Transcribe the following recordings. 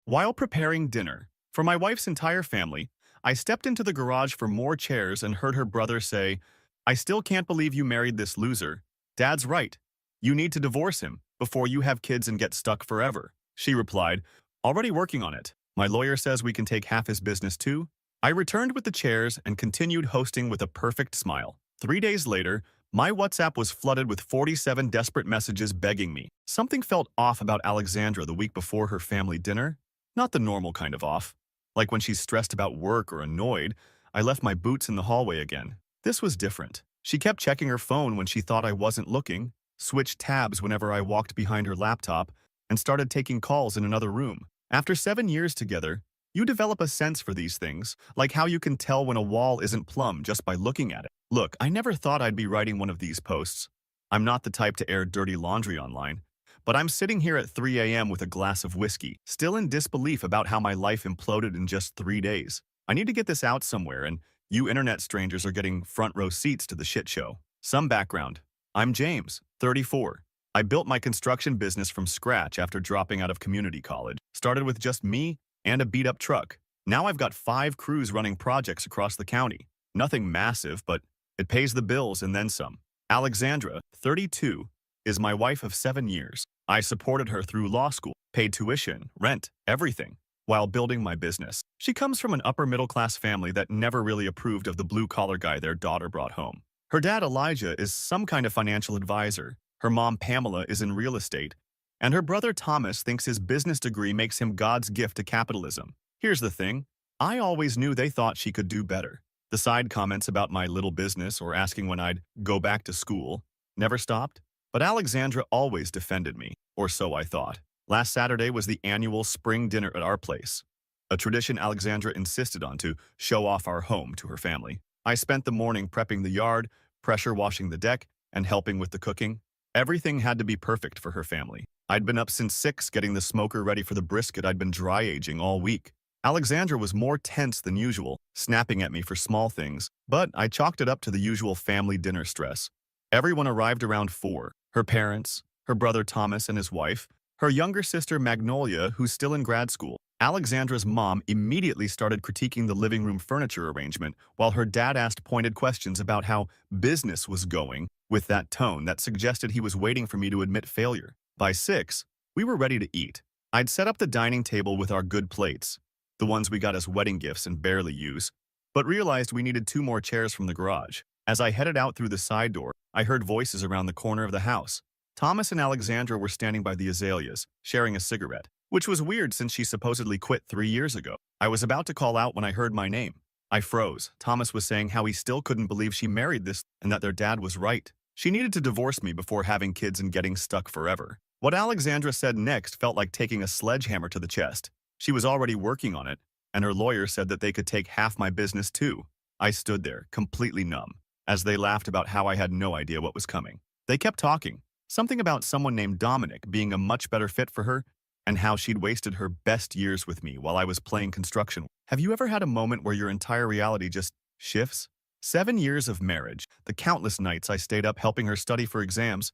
While preparing dinner for my wife's entire family, I stepped into the garage for more chairs and heard her brother say, "I still can't believe you married this loser. Dad's right. You need to divorce him before you have kids and get stuck forever." She replied, "Already working on it. My lawyer says we can take half his business too." I returned with the chairs and continued hosting with a perfect smile. 3 days later, my WhatsApp was flooded with 47 desperate messages begging me. Something felt off about Alexandra the week before her family dinner. Not the normal kind of off. Like when she's stressed about work or annoyed, I left my boots in the hallway again. This was different. She kept checking her phone when she thought I wasn't looking, switched tabs whenever I walked behind her laptop, and started taking calls in another room. After 7 years together, you develop a sense for these things, like how you can tell when a wall isn't plumb just by looking at it. Look, I never thought I'd be writing one of these posts. I'm not the type to air dirty laundry online. But I'm sitting here at 3 a.m. with a glass of whiskey, still in disbelief about how my life imploded in just 3 days. I need to get this out somewhere, and you internet strangers are getting front row seats to the shit show. Some background. I'm James, 34. I built my construction business from scratch after dropping out of community college. Started with just me and a beat-up truck. Now I've got 5 crews running projects across the county. Nothing massive, but it pays the bills and then some. Alexandra, 32, is my wife of 7 years. I supported her through law school, paid tuition, rent, everything, while building my business. She comes from an upper-middle-class family that never really approved of the blue-collar guy their daughter brought home. Her dad, Elijah, is some kind of financial advisor. Her mom, Pamela, is in real estate. And her brother, Thomas, thinks his business degree makes him God's gift to capitalism. Here's the thing. I always knew they thought she could do better. The side comments about my little business or asking when I'd go back to school never stopped. But Alexandra always defended me, or so I thought. Last Saturday was the annual spring dinner at our place, a tradition Alexandra insisted on to show off our home to her family. I spent the morning prepping the yard, pressure washing the deck, and helping with the cooking. Everything had to be perfect for her family. I'd been up since 6 getting the smoker ready for the brisket I'd been dry aging all week. Alexandra was more tense than usual, snapping at me for small things, but I chalked it up to the usual family dinner stress. Everyone arrived around 4. Her parents, her brother Thomas and his wife, her younger sister Magnolia, who's still in grad school. Alexandra's mom immediately started critiquing the living room furniture arrangement, while her dad asked pointed questions about how business was going, with that tone that suggested he was waiting for me to admit failure. By 6, we were ready to eat. I'd set up the dining table with our good plates, the ones we got as wedding gifts and barely use, but realized we needed 2 more chairs from the garage. As I headed out through the side door, I heard voices around the corner of the house. Thomas and Alexandra were standing by the azaleas, sharing a cigarette, which was weird since she supposedly quit 3 years ago. I was about to call out when I heard my name. I froze. Thomas was saying how he still couldn't believe she married this and that their dad was right. She needed to divorce me before having kids and getting stuck forever. What Alexandra said next felt like taking a sledgehammer to the chest. She was already working on it, and her lawyer said that they could take half my business too. I stood there, completely numb, as they laughed about how I had no idea what was coming. They kept talking, something about someone named Dominic being a much better fit for her, and how she'd wasted her best years with me while I was playing construction. Have you ever had a moment where your entire reality just shifts? 7 years of marriage, the countless nights I stayed up helping her study for exams,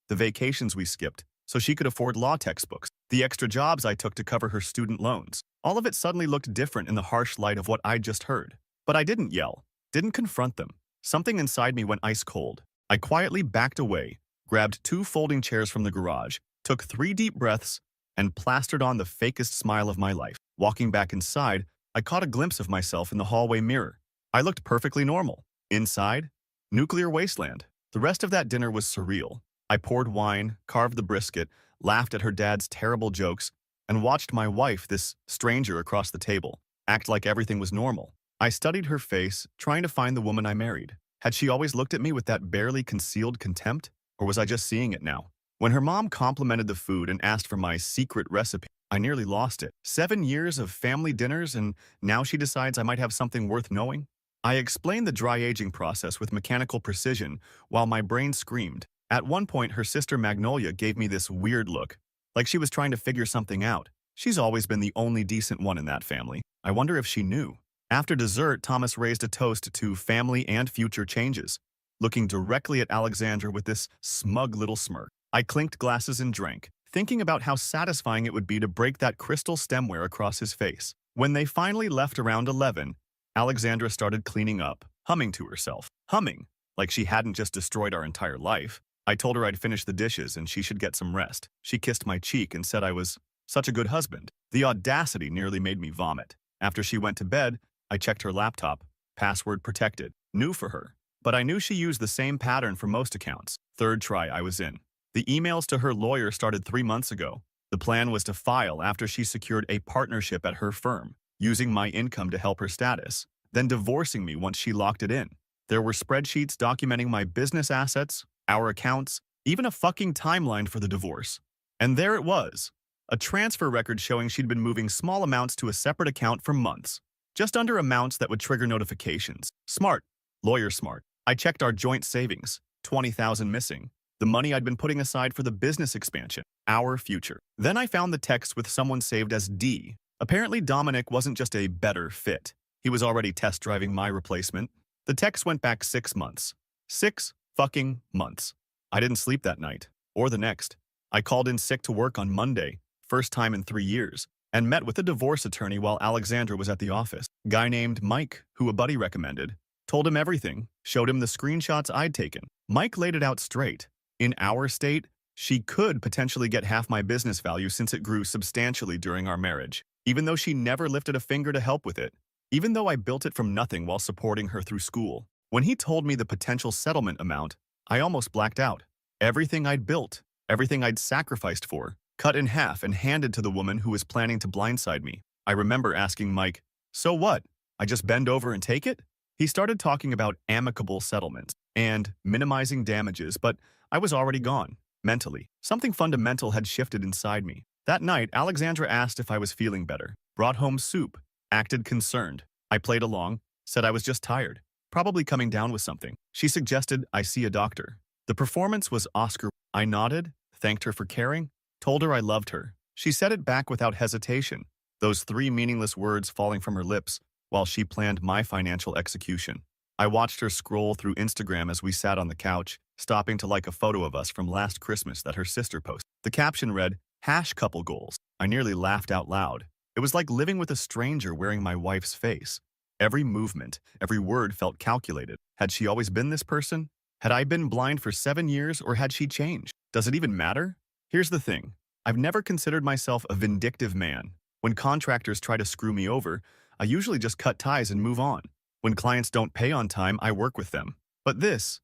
the vacations we skipped so she could afford law textbooks, the extra jobs I took to cover her student loans. All of it suddenly looked different in the harsh light of what I'd just heard. But I didn't yell, didn't confront them. Something inside me went ice cold. I quietly backed away, grabbed 2 folding chairs from the garage, took 3 deep breaths, and plastered on the fakest smile of my life. Walking back inside, I caught a glimpse of myself in the hallway mirror. I looked perfectly normal. Inside, nuclear wasteland. The rest of that dinner was surreal. I poured wine, carved the brisket, laughed at her dad's terrible jokes, and watched my wife, this stranger across the table, act like everything was normal. I studied her face, trying to find the woman I married. Had she always looked at me with that barely concealed contempt, or was I just seeing it now? When her mom complimented the food and asked for my secret recipe, I nearly lost it. 7 years of family dinners, and now she decides I might have something worth knowing? I explained the dry aging process with mechanical precision while my brain screamed. At one point, her sister Magnolia gave me this weird look, like she was trying to figure something out. She's always been the only decent one in that family. I wonder if she knew. After dessert, Thomas raised a toast to family and future changes, looking directly at Alexandra with this smug little smirk. I clinked glasses and drank, thinking about how satisfying it would be to break that crystal stemware across his face. When they finally left around 11, Alexandra started cleaning up, humming to herself. Humming, like she hadn't just destroyed our entire life. I told her I'd finish the dishes and she should get some rest. She kissed my cheek and said I was such a good husband. The audacity nearly made me vomit. After she went to bed, I checked her laptop, password protected, new for her. But I knew she used the same pattern for most accounts. Third try I was in. The emails to her lawyer started 3 months ago. The plan was to file after she secured a partnership at her firm, using my income to help her status, then divorcing me once she locked it in. There were spreadsheets documenting my business assets, our accounts, even a fucking timeline for the divorce. And there it was, a transfer record showing she'd been moving small amounts to a separate account for months, just under amounts that would trigger notifications. Smart. Lawyer smart. I checked our joint savings, 20,000 missing, the money I'd been putting aside for the business expansion, our future. Then I found the text with someone saved as D. Apparently Dominic wasn't just a better fit. He was already test driving my replacement. The text went back 6 months. 6 fucking months. I didn't sleep that night, or the next. I called in sick to work on Monday, first time in 3 years, and met with a divorce attorney while Alexandra was at the office. Guy named Mike, who a buddy recommended. Told him everything, showed him the screenshots I'd taken. Mike laid it out straight. In our state, she could potentially get half my business value since it grew substantially during our marriage, even though she never lifted a finger to help with it, even though I built it from nothing while supporting her through school. When he told me the potential settlement amount, I almost blacked out. Everything I'd built, everything I'd sacrificed for, cut in half and handed to the woman who was planning to blindside me. I remember asking Mike, "So what? I just bend over and take it?" He started talking about amicable settlements and minimizing damages, but I was already gone, mentally. Something fundamental had shifted inside me. That night, Alexandra asked if I was feeling better, brought home soup, acted concerned. I played along, said I was just tired, probably coming down with something. She suggested I see a doctor. The performance was Oscar. I nodded, thanked her for caring, told her I loved her. She said it back without hesitation, those 3 meaningless words falling from her lips while she planned my financial execution. I watched her scroll through Instagram as we sat on the couch, stopping to like a photo of us from last Christmas that her sister posted. The caption read, "#couple goals." I nearly laughed out loud. It was like living with a stranger wearing my wife's face. Every movement, every word felt calculated. Had she always been this person? Had I been blind for 7 years, or had she changed? Does it even matter? Here's the thing. I've never considered myself a vindictive man. When contractors try to screw me over, I usually just cut ties and move on. When clients don't pay on time, I work with them. But this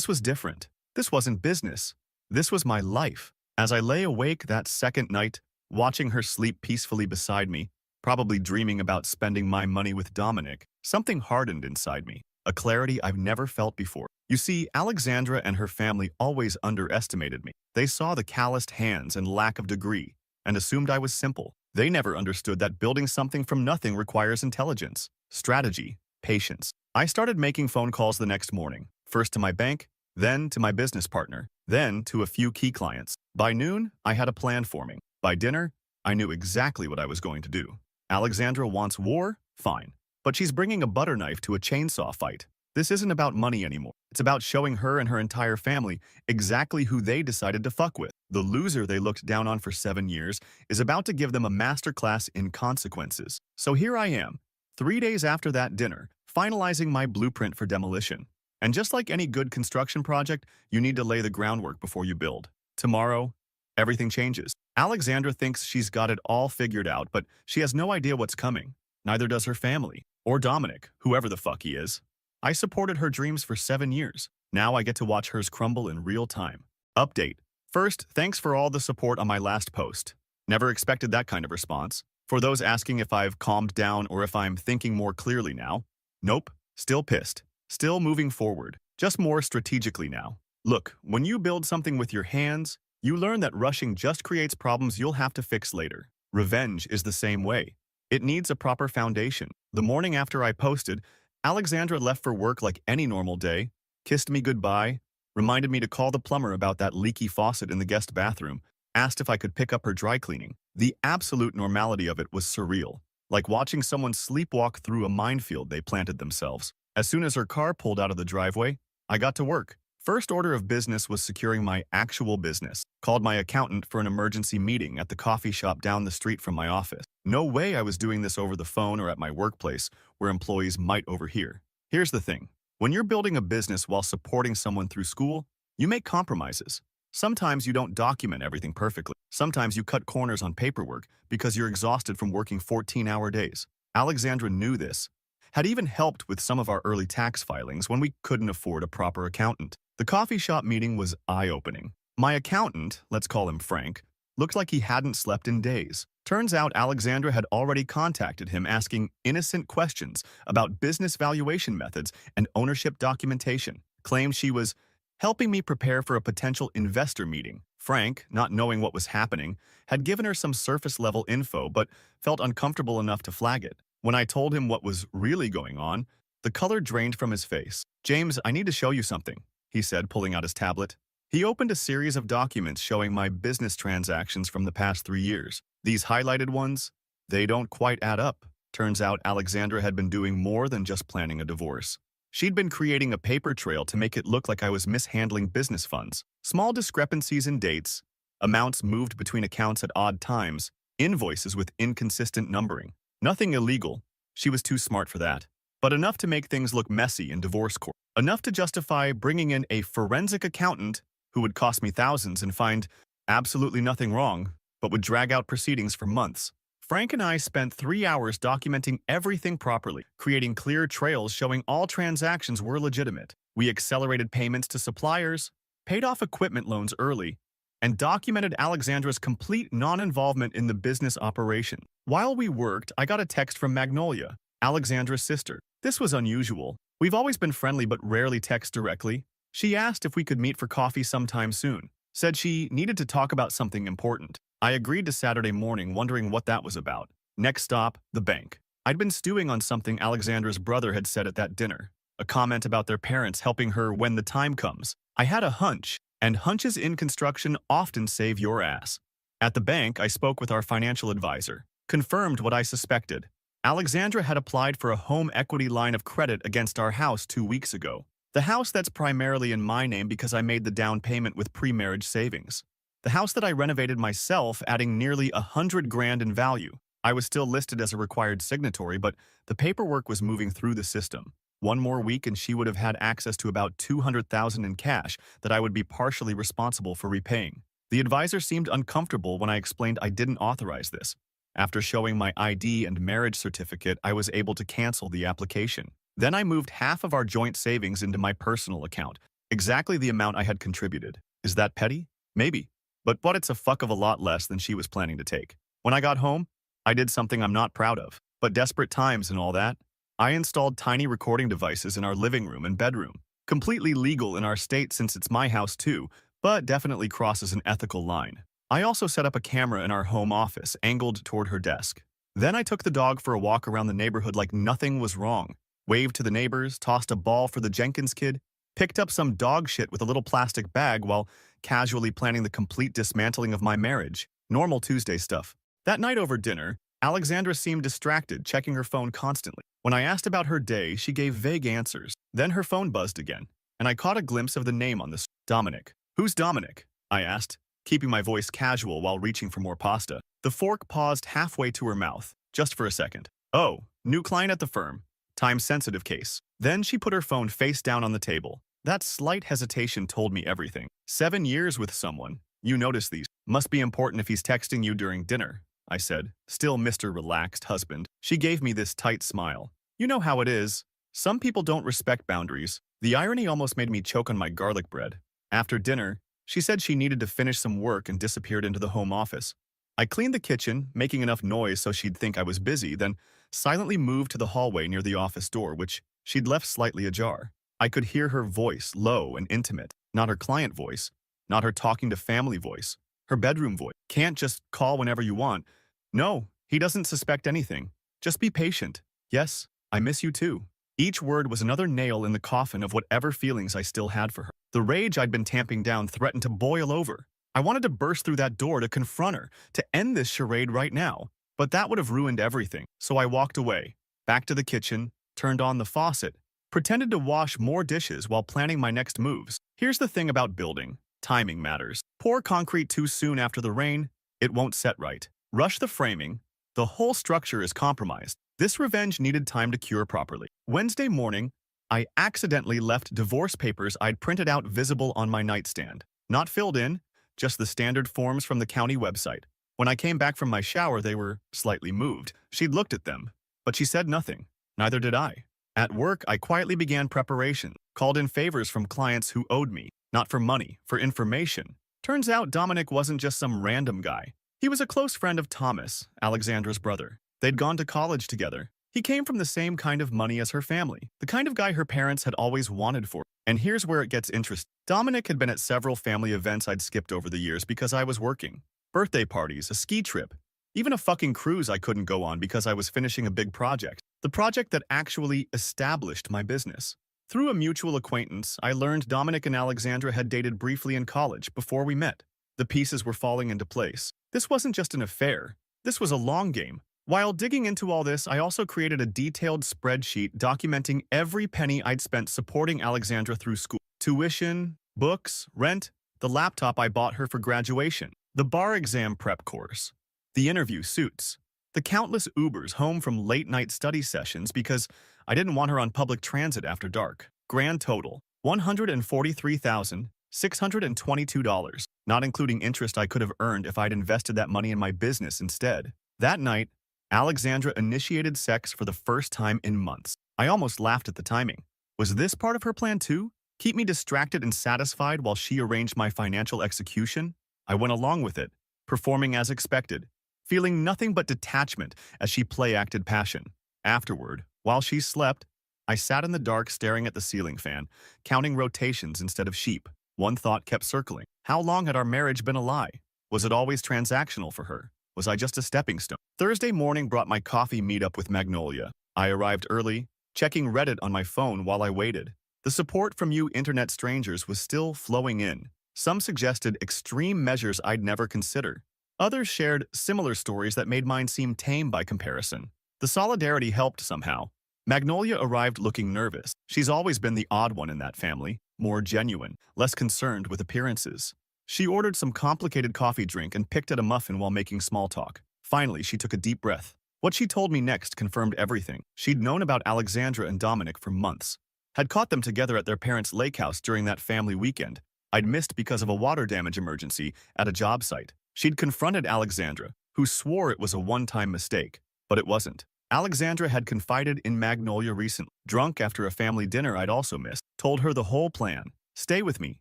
was different. This wasn't business. This was my life. As I lay awake that second night, watching her sleep peacefully beside me, probably dreaming about spending my money with Dominic, something hardened inside me, a clarity I've never felt before. You see, Alexandra and her family always underestimated me. They saw the calloused hands and lack of degree and assumed I was simple. They never understood that building something from nothing requires intelligence, strategy, patience. I started making phone calls the next morning, first to my bank, then to my business partner, then to a few key clients. By noon, I had a plan forming. By dinner, I knew exactly what I was going to do. Alexandra wants war? Fine. But she's bringing a butter knife to a chainsaw fight. This isn't about money anymore. It's about showing her and her entire family exactly who they decided to fuck with. The loser they looked down on for 7 years is about to give them a masterclass in consequences. So here I am, 3 days after that dinner, finalizing my blueprint for demolition. And just like any good construction project, you need to lay the groundwork before you build. Tomorrow, everything changes. Alexandra thinks she's got it all figured out, but she has no idea what's coming. Neither does her family, or Dominic, whoever the fuck he is. I supported her dreams for 7 years. Now I get to watch hers crumble in real time. Update. First, thanks for all the support on my last post. Never expected that kind of response. For those asking if I've calmed down or if I'm thinking more clearly now, nope, still pissed. Still moving forward, just more strategically now. Look, when you build something with your hands, you learn that rushing just creates problems you'll have to fix later. Revenge is the same way. It needs a proper foundation. The morning after I posted, Alexandra left for work like any normal day, kissed me goodbye, reminded me to call the plumber about that leaky faucet in the guest bathroom, asked if I could pick up her dry cleaning. The absolute normality of it was surreal, like watching someone sleepwalk through a minefield they planted themselves. As soon as her car pulled out of the driveway, I got to work. First order of business was securing my actual business. Called my accountant for an emergency meeting at the coffee shop down the street from my office. No way I was doing this over the phone or at my workplace, where employees might overhear. Here's the thing. When you're building a business while supporting someone through school, you make compromises. Sometimes you don't document everything perfectly. Sometimes you cut corners on paperwork because you're exhausted from working 14-hour days. Alexandra knew this, had even helped with some of our early tax filings when we couldn't afford a proper accountant. The coffee shop meeting was eye-opening. My accountant, let's call him Frank, looked like he hadn't slept in days. Turns out Alexandra had already contacted him asking innocent questions about business valuation methods and ownership documentation. Claimed she was helping me prepare for a potential investor meeting. Frank, not knowing what was happening, had given her some surface-level info but felt uncomfortable enough to flag it. When I told him what was really going on, the color drained from his face. "James, I need to show you something," he said, pulling out his tablet. He opened a series of documents showing my business transactions from the past 3 years. These highlighted ones, they don't quite add up. Turns out Alexandra had been doing more than just planning a divorce. She'd been creating a paper trail to make it look like I was mishandling business funds. Small discrepancies in dates, amounts moved between accounts at odd times, invoices with inconsistent numbering. Nothing illegal. She was too smart for that. But enough to make things look messy in divorce court. Enough to justify bringing in a forensic accountant who would cost me thousands and find absolutely nothing wrong, but would drag out proceedings for months. Frank and I spent 3 hours documenting everything properly, creating clear trails showing all transactions were legitimate. We accelerated payments to suppliers, paid off equipment loans early, and documented Alexandra's complete non-involvement in the business operation. While we worked, I got a text from Magnolia, Alexandra's sister. This was unusual. We've always been friendly but rarely text directly. She asked if we could meet for coffee sometime soon. Said she needed to talk about something important. I agreed to Saturday morning, wondering what that was about. Next stop, the bank. I'd been stewing on something Alexandra's brother had said at that dinner. A comment about their parents helping her when the time comes. I had a hunch, and hunches in construction often save your ass. At the bank, I spoke with our financial advisor. Confirmed what I suspected. Alexandra had applied for a home equity line of credit against our house 2 weeks ago. The house that's primarily in my name because I made the down payment with pre-marriage savings. The house that I renovated myself, adding nearly $100,000 in value. I was still listed as a required signatory, but the paperwork was moving through the system. One more week and she would have had access to about $200,000 in cash that I would be partially responsible for repaying. The advisor seemed uncomfortable when I explained I didn't authorize this. After showing my ID and marriage certificate, I was able to cancel the application. Then I moved half of our joint savings into my personal account, exactly the amount I had contributed. Is that petty? Maybe. But it's a fuck of a lot less than she was planning to take. When I got home, I did something I'm not proud of. But desperate times and all that, I installed tiny recording devices in our living room and bedroom. Completely legal in our state since it's my house too, but definitely crosses an ethical line. I also set up a camera in our home office, angled toward her desk. Then I took the dog for a walk around the neighborhood like nothing was wrong. Waved to the neighbors, tossed a ball for the Jenkins kid, picked up some dog shit with a little plastic bag while casually planning the complete dismantling of my marriage. Normal Tuesday stuff. That night over dinner, Alexandra seemed distracted, checking her phone constantly. When I asked about her day, she gave vague answers. Then her phone buzzed again, and I caught a glimpse of the name on the screen. Dominic. "Who's Dominic?" I asked, keeping my voice casual while reaching for more pasta. The fork paused halfway to her mouth, just for a second. "Oh, new client at the firm. Time-sensitive case." Then she put her phone face down on the table. That slight hesitation told me everything. 7 years with someone. You notice these. Must be important if he's texting you during dinner, I said, still Mr. Relaxed Husband. She gave me this tight smile. You know how it is. Some people don't respect boundaries. The irony almost made me choke on my garlic bread. After dinner, she said she needed to finish some work and disappeared into the home office. I cleaned the kitchen, making enough noise so she'd think I was busy, then silently moved to the hallway near the office door, which she'd left slightly ajar. I could hear her voice, low and intimate, not her client voice, not her talking to family voice, her bedroom voice. "Can't just call whenever you want. No, he doesn't suspect anything. Just be patient. Yes, I miss you too." Each word was another nail in the coffin of whatever feelings I still had for her. The rage I'd been tamping down threatened to boil over. I wanted to burst through that door to confront her, to end this charade right now. But that would have ruined everything. So I walked away, back to the kitchen, turned on the faucet, Pretended to wash more dishes while planning my next moves. Here's the thing about building. Timing matters. Pour concrete too soon after the rain, it won't set right. Rush the framing, the whole structure is compromised. This revenge needed time to cure properly. Wednesday morning, I accidentally left divorce papers I'd printed out visible on my nightstand. Not filled in, just the standard forms from the county website. When I came back from my shower, they were slightly moved. She'd looked at them, but she said nothing. Neither did I. At work, I quietly began preparation, called in favors from clients who owed me, not for money, for information. Turns out Dominic wasn't just some random guy. He was a close friend of Thomas, Alexandra's brother. They'd gone to college together. He came from the same kind of money as her family, the kind of guy her parents had always wanted for. And here's where it gets interesting. Dominic had been at several family events I'd skipped over the years because I was working. Birthday parties, a ski trip, even a fucking cruise I couldn't go on because I was finishing a big project. The project that actually established my business. Through a mutual acquaintance, I learned Dominic and Alexandra had dated briefly in college before we met. The pieces were falling into place. This wasn't just an affair. This was a long game. While digging into all this, I also created a detailed spreadsheet documenting every penny I'd spent supporting Alexandra through school. Tuition, books, rent, the laptop I bought her for graduation, the bar exam prep course, the interview suits, the countless Ubers home from late-night study sessions because I didn't want her on public transit after dark. Grand total, $143,622, not including interest I could have earned if I'd invested that money in my business instead. That night, Alexandra initiated sex for the first time in months. I almost laughed at the timing. Was this part of her plan too? Keep me distracted and satisfied while she arranged my financial execution? I went along with it, performing as expected, feeling nothing but detachment as she play-acted passion. Afterward, while she slept, I sat in the dark staring at the ceiling fan, counting rotations instead of sheep. One thought kept circling. How long had our marriage been a lie? Was it always transactional for her? Was I just a stepping stone? Thursday morning brought my coffee meetup with Magnolia. I arrived early, checking Reddit on my phone while I waited. The support from you internet strangers was still flowing in. Some suggested extreme measures I'd never consider. Others shared similar stories that made mine seem tame by comparison. The solidarity helped somehow. Magnolia arrived looking nervous. She's always been the odd one in that family, more genuine, less concerned with appearances. She ordered some complicated coffee drink and picked at a muffin while making small talk. Finally, she took a deep breath. What she told me next confirmed everything. She'd known about Alexandra and Dominic for months. Had caught them together at their parents' lake house during that family weekend. I'd missed because of a water damage emergency at a job site. She'd confronted Alexandra, who swore it was a one-time mistake, but it wasn't. Alexandra had confided in Magnolia recently, drunk after a family dinner I'd also missed, told her the whole plan. Stay with me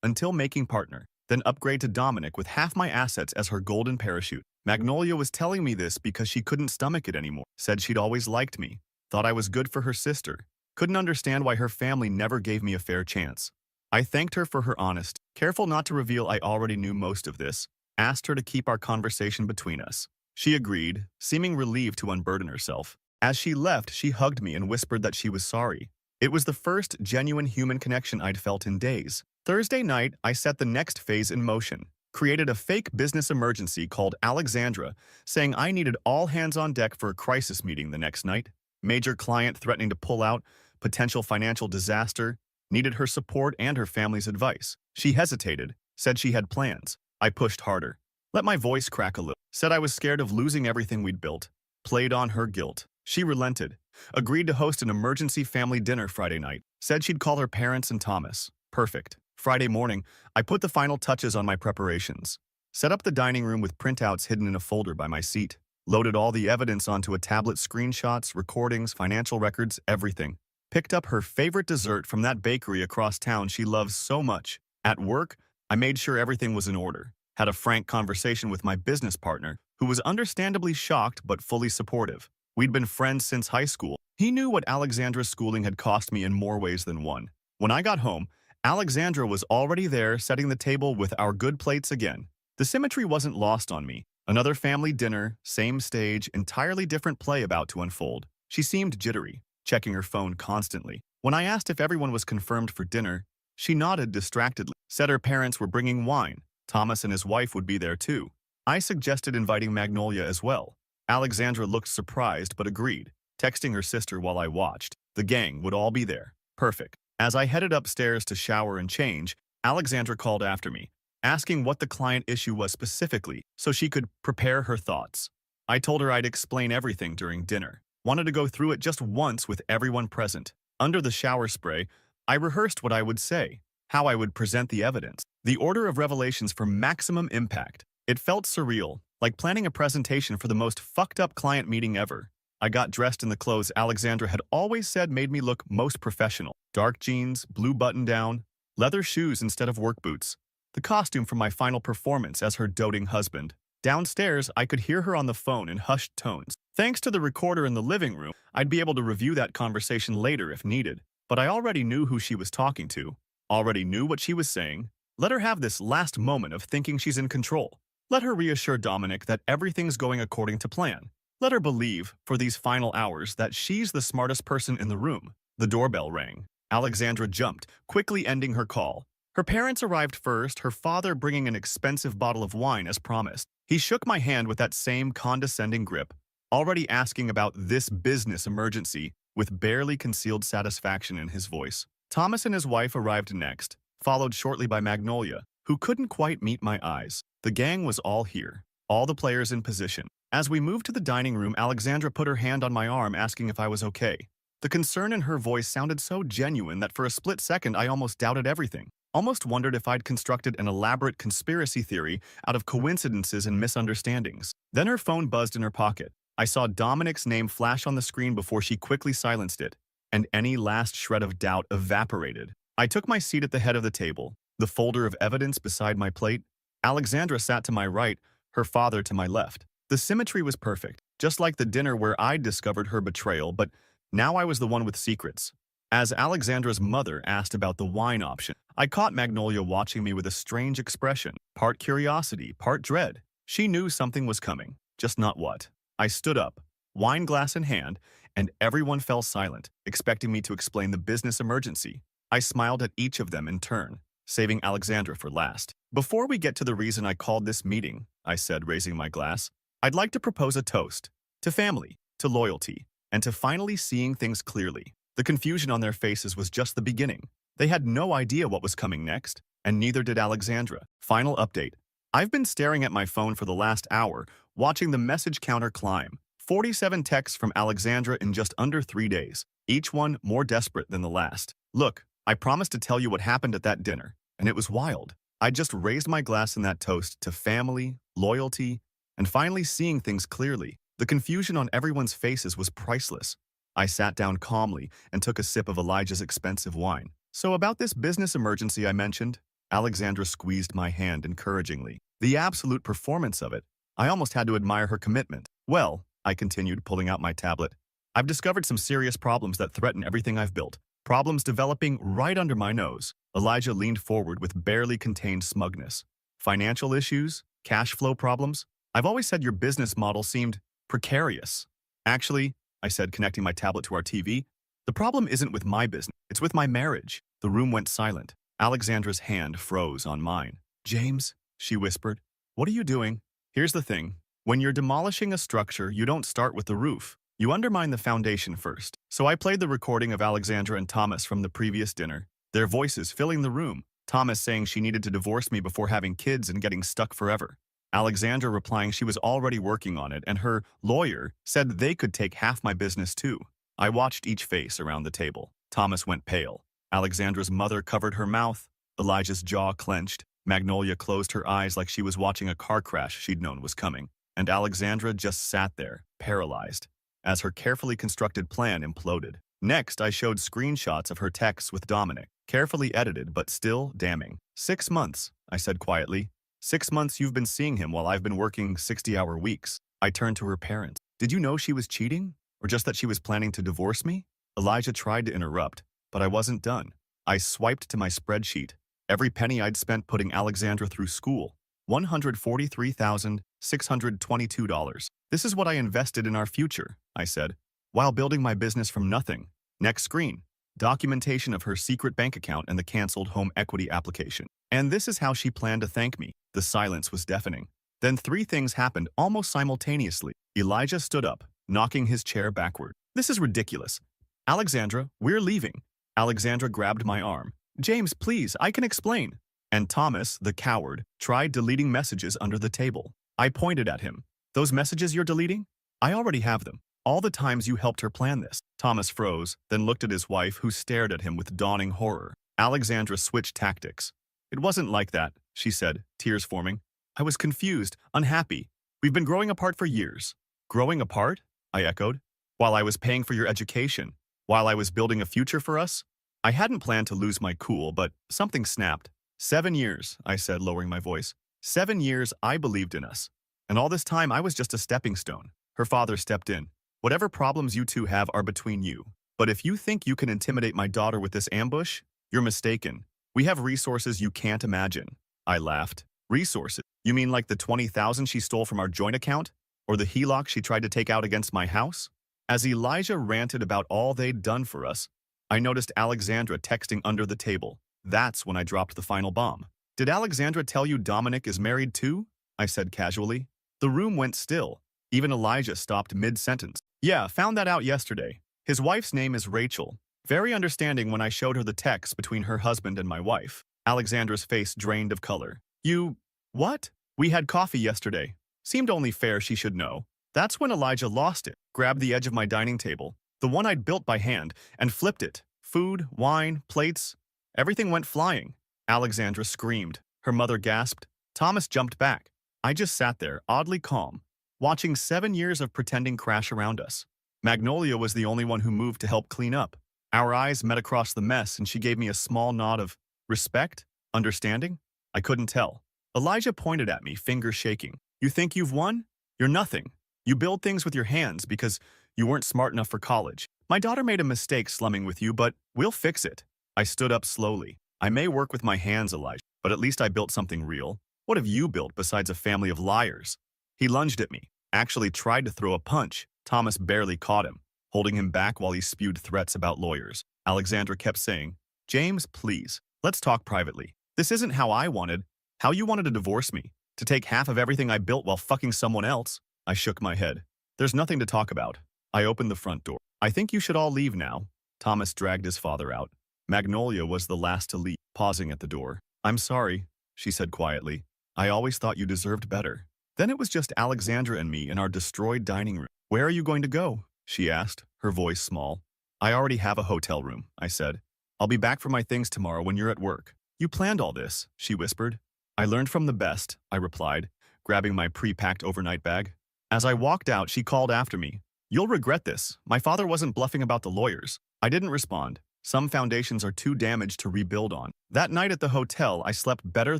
until making partner, then upgrade to Dominic with half my assets as her golden parachute. Magnolia was telling me this because she couldn't stomach it anymore, said she'd always liked me, thought I was good for her sister, couldn't understand why her family never gave me a fair chance. I thanked her for her honesty, careful not to reveal I already knew most of this, asked her to keep our conversation between us. She agreed, seeming relieved to unburden herself. As she left, she hugged me and whispered that she was sorry. It was the first genuine human connection I'd felt in days. Thursday night, I set the next phase in motion, created a fake business emergency called Alexandra, saying I needed all hands on deck for a crisis meeting the next night. Major client threatening to pull out, potential financial disaster, needed her support and her family's advice. She hesitated, said she had plans. I pushed harder, let my voice crack a little, said I was scared of losing everything we'd built, played on her guilt. She relented, agreed to host an emergency family dinner Friday night, said she'd call her parents and Thomas. Perfect. Friday morning, I put the final touches on my preparations. Set up the dining room with printouts hidden in a folder by my seat. Loaded all the evidence onto a tablet, screenshots, recordings, financial records, everything. Picked up her favorite dessert from that bakery across town she loves so much. At work, I made sure everything was in order. Had a frank conversation with my business partner, who was understandably shocked but fully supportive. We'd been friends since high school. He knew what Alexandra's schooling had cost me in more ways than one. When I got home, Alexandra was already there setting the table with our good plates again. The symmetry wasn't lost on me. Another family dinner, same stage, entirely different play about to unfold. She seemed jittery, checking her phone constantly. When I asked if everyone was confirmed for dinner, she nodded distractedly, said her parents were bringing wine. Thomas and his wife would be there too. I suggested inviting Magnolia as well. Alexandra looked surprised but agreed, texting her sister while I watched. The gang would all be there. Perfect. As I headed upstairs to shower and change, Alexandra called after me, asking what the client issue was specifically so she could prepare her thoughts. I told her I'd explain everything during dinner. Wanted to go through it just once with everyone present. Under the shower spray, I rehearsed what I would say, how I would present the evidence, the order of revelations for maximum impact. It felt surreal, like planning a presentation for the most fucked up client meeting ever. I got dressed in the clothes Alexandra had always said made me look most professional. Dark jeans, blue button-down, leather shoes instead of work boots. The costume for my final performance as her doting husband. Downstairs, I could hear her on the phone in hushed tones. Thanks to the recorder in the living room, I'd be able to review that conversation later if needed. But I already knew who she was talking to, already knew what she was saying. Let her have this last moment of thinking she's in control. Let her reassure Dominic that everything's going according to plan. Let her believe, for these final hours, that she's the smartest person in the room. The doorbell rang. Alexandra jumped, quickly ending her call. Her parents arrived first, her father bringing an expensive bottle of wine as promised. He shook my hand with that same condescending grip, already asking about this business emergency, with barely concealed satisfaction in his voice. Thomas and his wife arrived next, followed shortly by Magnolia, who couldn't quite meet my eyes. The gang was all here, all the players in position. As we moved to the dining room, Alexandra put her hand on my arm asking if I was okay. The concern in her voice sounded so genuine that for a split second I almost doubted everything. Almost wondered if I'd constructed an elaborate conspiracy theory out of coincidences and misunderstandings. Then her phone buzzed in her pocket. I saw Dominic's name flash on the screen before she quickly silenced it, and any last shred of doubt evaporated. I took my seat at the head of the table, the folder of evidence beside my plate. Alexandra sat to my right, her father to my left. The symmetry was perfect, just like the dinner where I'd discovered her betrayal, but now I was the one with secrets. As Alexandra's mother asked about the wine option, I caught Magnolia watching me with a strange expression, part curiosity, part dread. She knew something was coming, just not what. I stood up, wine glass in hand, and everyone fell silent, expecting me to explain the business emergency. I smiled at each of them in turn, saving Alexandra for last. Before we get to the reason I called this meeting, I said, raising my glass, I'd like to propose a toast to family, to loyalty, and to finally seeing things clearly. The confusion on their faces was just the beginning. They had no idea what was coming next, and neither did Alexandra. Final update. I've been staring at my phone for the last hour, watching the message counter climb. 47 texts from Alexandra in just under 3 days, each one more desperate than the last. Look, I promised to tell you what happened at that dinner, and it was wild. I just raised my glass in that toast to family, loyalty, and finally seeing things clearly. The confusion on everyone's faces was priceless. I sat down calmly and took a sip of Elijah's expensive wine. So about this business emergency I mentioned, Alexandra squeezed my hand encouragingly. The absolute performance of it. I almost had to admire her commitment. Well, I continued, pulling out my tablet, I've discovered some serious problems that threaten everything I've built. Problems developing right under my nose. Elijah leaned forward with barely contained smugness. Financial issues? Cash flow problems? I've always said your business model seemed precarious. Actually, I said, connecting my tablet to our TV, the problem isn't with my business, it's with my marriage. The room went silent. Alexandra's hand froze on mine. James, she whispered, what are you doing? Here's the thing. When you're demolishing a structure, you don't start with the roof. You undermine the foundation first. So I played the recording of Alexandra and Thomas from the previous dinner, their voices filling the room, Thomas saying she needed to divorce me before having kids and getting stuck forever. Alexandra replying she was already working on it, and her lawyer said they could take half my business too. I watched each face around the table. Thomas went pale. Alexandra's mother covered her mouth. Elijah's jaw clenched. Magnolia closed her eyes like she was watching a car crash she'd known was coming. And Alexandra just sat there, paralyzed, as her carefully constructed plan imploded. Next, I showed screenshots of her texts with Dominic, carefully edited but still damning. 6 months, I said quietly. 6 months you've been seeing him while I've been working 60-hour weeks. I turned to her parents. Did you know she was cheating? Or just that she was planning to divorce me? Elijah tried to interrupt, but I wasn't done. I swiped to my spreadsheet. Every penny I'd spent putting Alexandra through school. $143,622. This is what I invested in our future, I said, while building my business from nothing. Next screen. Documentation of her secret bank account and the canceled home equity application. And this is how she planned to thank me. The silence was deafening. Then 3 things happened almost simultaneously. Elijah stood up, knocking his chair backward. This is ridiculous. Alexandra, we're leaving. Alexandra grabbed my arm. James, please, I can explain. And Thomas, the coward, tried deleting messages under the table. I pointed at him. Those messages you're deleting? I already have them. All the times you helped her plan this. Thomas froze, then looked at his wife, who stared at him with dawning horror. Alexandra switched tactics. It wasn't like that, she said, tears forming. I was confused, unhappy. We've been growing apart for years. Growing apart? I echoed. While I was paying for your education, while I was building a future for us? I hadn't planned to lose my cool, but something snapped. 7 years, I said, lowering my voice. 7 years I believed in us. And all this time I was just a stepping stone. Her father stepped in. Whatever problems you two have are between you. But if you think you can intimidate my daughter with this ambush, you're mistaken. We have resources you can't imagine. I laughed. Resources? You mean like the 20,000 she stole from our joint account? Or the HELOC she tried to take out against my house? As Elijah ranted about all they'd done for us, I noticed Alexandra texting under the table. That's when I dropped the final bomb. Did Alexandra tell you Dominic is married too? I said casually. The room went still. Even Elijah stopped mid-sentence. Yeah, found that out yesterday. His wife's name is Rachel. Very understanding when I showed her the text between her husband and my wife. Alexandra's face drained of color. You… what? We had coffee yesterday. Seemed only fair she should know. That's when Elijah lost it, grabbed the edge of my dining table, the one I'd built by hand, and flipped it. Food, wine, plates, everything went flying. Alexandra screamed. Her mother gasped. Thomas jumped back. I just sat there, oddly calm, watching 7 years of pretending crash around us. Magnolia was the only one who moved to help clean up. Our eyes met across the mess and she gave me a small nod of respect, understanding. I couldn't tell. Elijah pointed at me, fingers shaking. You think you've won? You're nothing. You build things with your hands because you weren't smart enough for college. My daughter made a mistake slumming with you, but we'll fix it. I stood up slowly. I may work with my hands, Elijah, but at least I built something real. What have you built besides a family of liars? He lunged at me, actually tried to throw a punch. Thomas barely caught him, holding him back while he spewed threats about lawyers. Alexandra kept saying, James, please, let's talk privately. This isn't how I wanted, how you wanted to divorce me, to take half of everything I built while fucking someone else. I shook my head. There's nothing to talk about. I opened the front door. I think you should all leave now. Thomas dragged his father out. Magnolia was the last to leave, pausing at the door. I'm sorry, she said quietly. I always thought you deserved better. Then it was just Alexandra and me in our destroyed dining room. Where are you going to go? She asked, her voice small. I already have a hotel room, I said. I'll be back for my things tomorrow when you're at work. You planned all this, she whispered. I learned from the best, I replied, grabbing my pre-packed overnight bag. As I walked out, she called after me. You'll regret this. My father wasn't bluffing about the lawyers. I didn't respond. Some foundations are too damaged to rebuild on. That night at the hotel, I slept better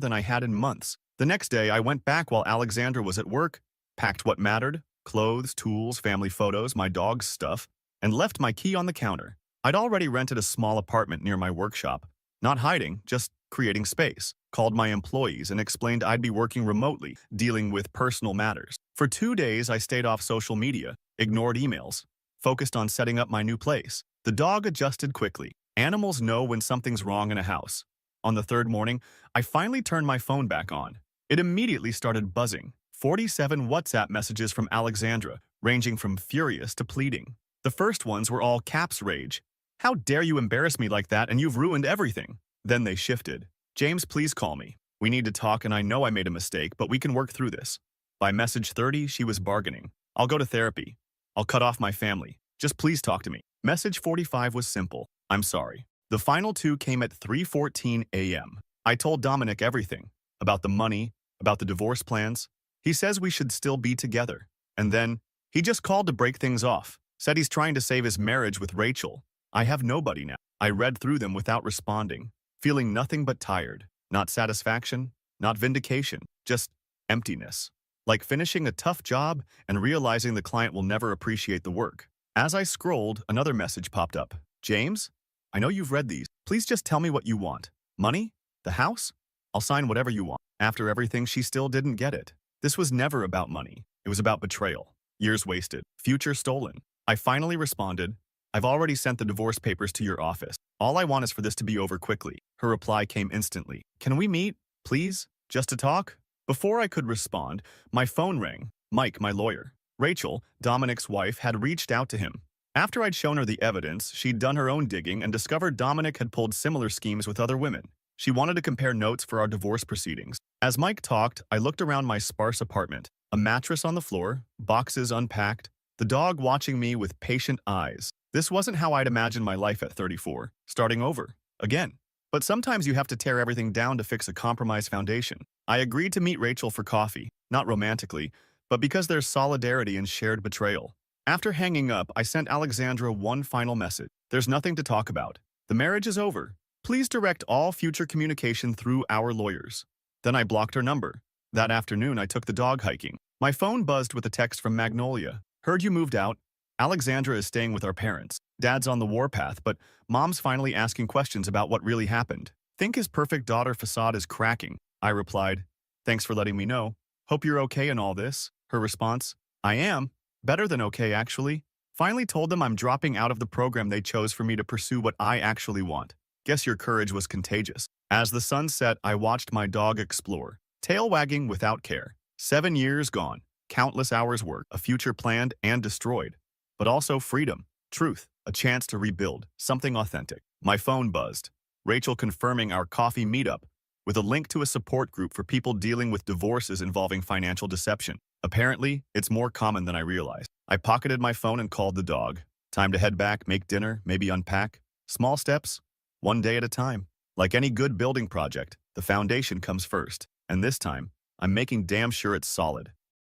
than I had in months. The next day, I went back while Alexandra was at work, packed what mattered, clothes, tools, family photos, my dog's stuff, and left my key on the counter. I'd already rented a small apartment near my workshop. Not hiding, just creating space. Called my employees and explained I'd be working remotely, dealing with personal matters. For 2 days, I stayed off social media, ignored emails, focused on setting up my new place. The dog adjusted quickly. Animals know when something's wrong in a house. On the third morning, I finally turned my phone back on. It immediately started buzzing. 47 WhatsApp messages from Alexandra, ranging from furious to pleading. The first ones were all caps rage. How dare you embarrass me like that and you've ruined everything. Then they shifted. James, please call me. We need to talk and I know I made a mistake, but we can work through this. By message 30, she was bargaining. I'll go to therapy. I'll cut off my family. Just please talk to me. Message 45 was simple. I'm sorry. The final 2 came at 3:14 a.m. I told Dominic everything. About the money, about the divorce plans. He says we should still be together. And then, he just called to break things off. Said he's trying to save his marriage with Rachel. I have nobody now. I read through them without responding, feeling nothing but tired. Not satisfaction, not vindication, just emptiness. Like finishing a tough job and realizing the client will never appreciate the work. As I scrolled, another message popped up. James, I know you've read these. Please just tell me what you want. Money? The house? I'll sign whatever you want. After everything, she still didn't get it. This was never about money. It was about betrayal. Years wasted. Future stolen. I finally responded, I've already sent the divorce papers to your office. All I want is for this to be over quickly. Her reply came instantly. Can we meet, please? Just to talk? Before I could respond, my phone rang. Mike, my lawyer. Rachel, Dominic's wife, had reached out to him, After I'd shown her the evidence, she'd done her own digging and discovered Dominic had pulled similar schemes with other women. She wanted to compare notes for our divorce proceedings. As Mike talked, I looked around my sparse apartment. A mattress on the floor, boxes unpacked, the dog watching me with patient eyes. This wasn't how I'd imagined my life at 34, starting over, again. But sometimes you have to tear everything down to fix a compromised foundation. I agreed to meet Rachel for coffee, not romantically, but because there's solidarity and shared betrayal. After hanging up, I sent Alexandra one final message. There's nothing to talk about. The marriage is over. Please direct all future communication through our lawyers. Then I blocked her number. That afternoon, I took the dog hiking. My phone buzzed with a text from Magnolia. Heard you moved out. Alexandra is staying with our parents. Dad's on the warpath, but Mom's finally asking questions about what really happened. Think his perfect daughter facade is cracking. I replied, thanks for letting me know. Hope you're okay in all this. Her response, I am. Better than okay, actually. Finally told them I'm dropping out of the program they chose for me to pursue what I actually want. Guess your courage was contagious. As the sun set, I watched my dog explore, tail wagging without care. 7 years gone, countless hours worked, a future planned and destroyed. But also freedom, truth, a chance to rebuild, something authentic. My phone buzzed. Rachel confirming our coffee meetup, with a link to a support group for people dealing with divorces involving financial deception. Apparently, it's more common than I realized. I pocketed my phone and called the dog. Time to head back, make dinner, maybe unpack. Small steps, one day at a time. Like any good building project, the foundation comes first. And this time, I'm making damn sure it's solid.